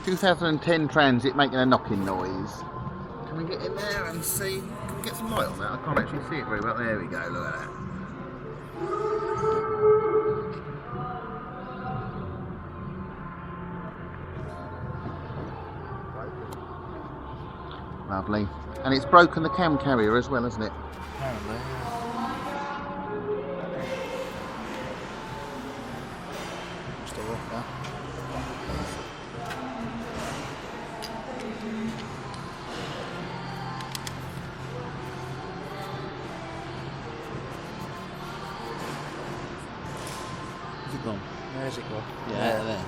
2010 Transit making a knocking noise. Can we get in there and see? Can we get some light on that? I can't actually see it very well. There we go, look at that. Lovely. And it's broken the cam carrier as well, hasn't it? Apparently. Just a rocker. Is it gone? Where's it gone? Yeah, there.